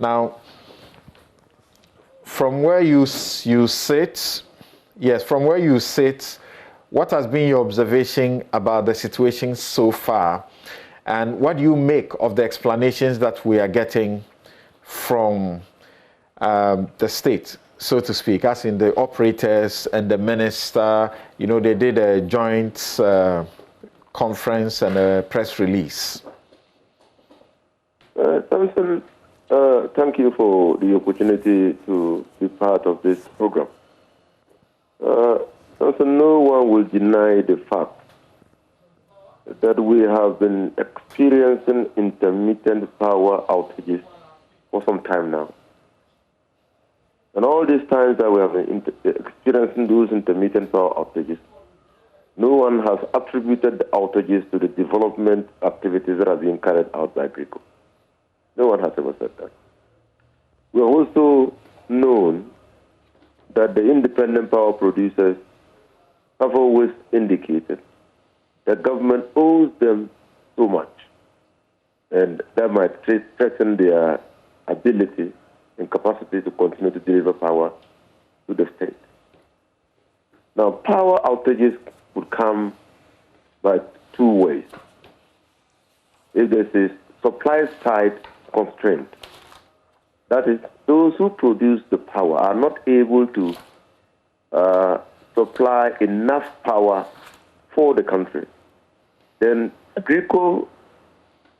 Now, from where you sit, yes, from where you sit, what has been your observation about the situation so far? And what do you make of the explanations that we are getting from the state, so to speak, as in the operators and the minister? You know, they did a joint conference and a press release. Samson, thank you for the opportunity to be part of this program. Samson, no one will deny the fact that we have been experiencing intermittent power outages for some time now. And all these times that we have been experiencing those intermittent power outages, no one has attributed the outages to the development activities that are being carried out by GRIDCo. No one has ever said that. We have also known that the independent power producers have always indicated that government owes them so much, and that might threaten their ability and capacity to continue to deliver power to the state. Now, power outages would come by two ways. If there's a supply side constraint, that is, those who produce the power are not able to supply enough power for the country, then GRIDCo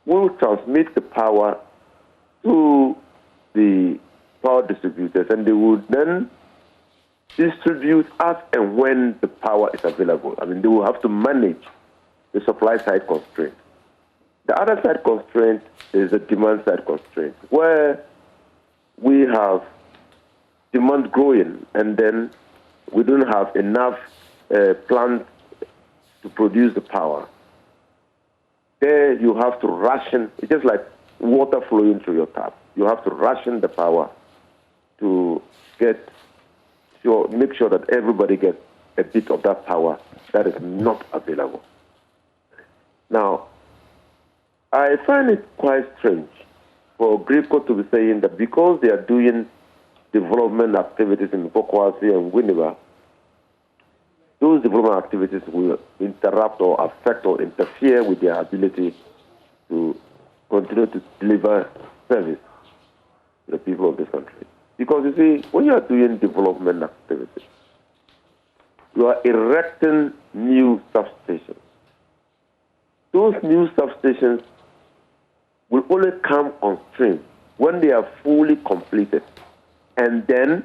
will transmit the power to the power distributors, and they would then distribute as and when the power is available. I mean, they will have to manage the supply side constraint. The other side constraint is the demand side constraint, where we have demand growing and then we don't have enough plants to produce the power. There you have to ration. It's just like water flowing through your tap. You have to ration the power to make sure that everybody gets a bit of that power that is not available. Now, I find it quite strange for GRIDCo to be saying that because they are doing development activities in Bokwasi and Winneba, those development activities will interrupt or affect or interfere with their ability to continue to deliver service to the people of this country. Because you see, when you are doing development activities, you are erecting new substations. Those new substations will only come on stream when they are fully completed. And then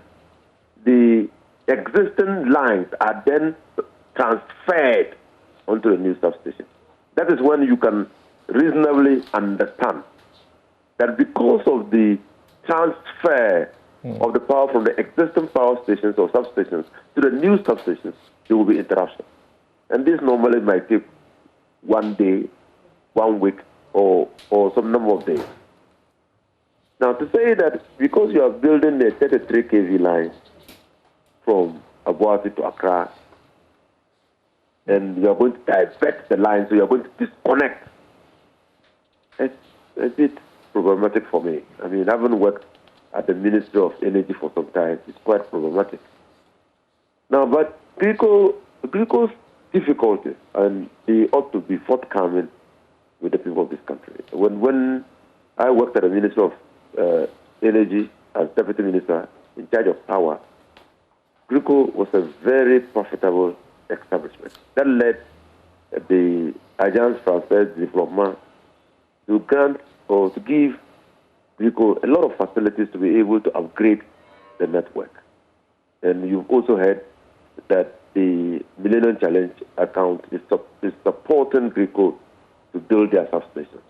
the existing lines are then transferred onto the new substation. That is when you can reasonably understand that because of the transfer of the power from the existing power stations or substations to the new substations, there will be interruption. And this normally might take 1 day, 1 week, or some number of days. Now, to say that because you are building a 33 kV line from Abuasi to Accra, and you are going to divert the line, so you are going to disconnect, it's a bit problematic for me. I mean, having worked at the Ministry of Energy for some time, it's quite problematic. Now, but GRIDCo's difficulties, and they ought to be forthcoming with the people of this country. When I worked at the Ministry of Energy as Deputy Minister in charge of power, GRIDCo was a very profitable establishment. That led the Agence Française de Développement to grant or to give GRIDCo a lot of facilities to be able to upgrade the network. And you've also heard that the Millennium Challenge account is supporting GRIDCo to build their substations.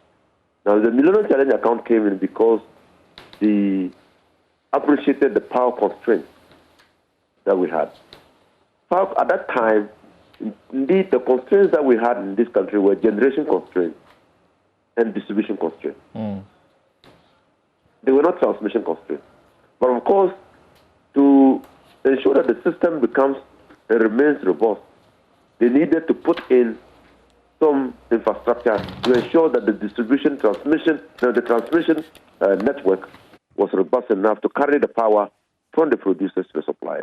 Now, the Millennium Challenge account came in because they appreciated the power constraints that we had. At that time, indeed, the constraints that we had in this country were generation constraints and distribution constraints. They were not transmission constraints. But of course, to ensure that the system becomes and remains robust, they needed to put in some infrastructure to ensure that the transmission network was robust enough to carry the power from the producers to the suppliers.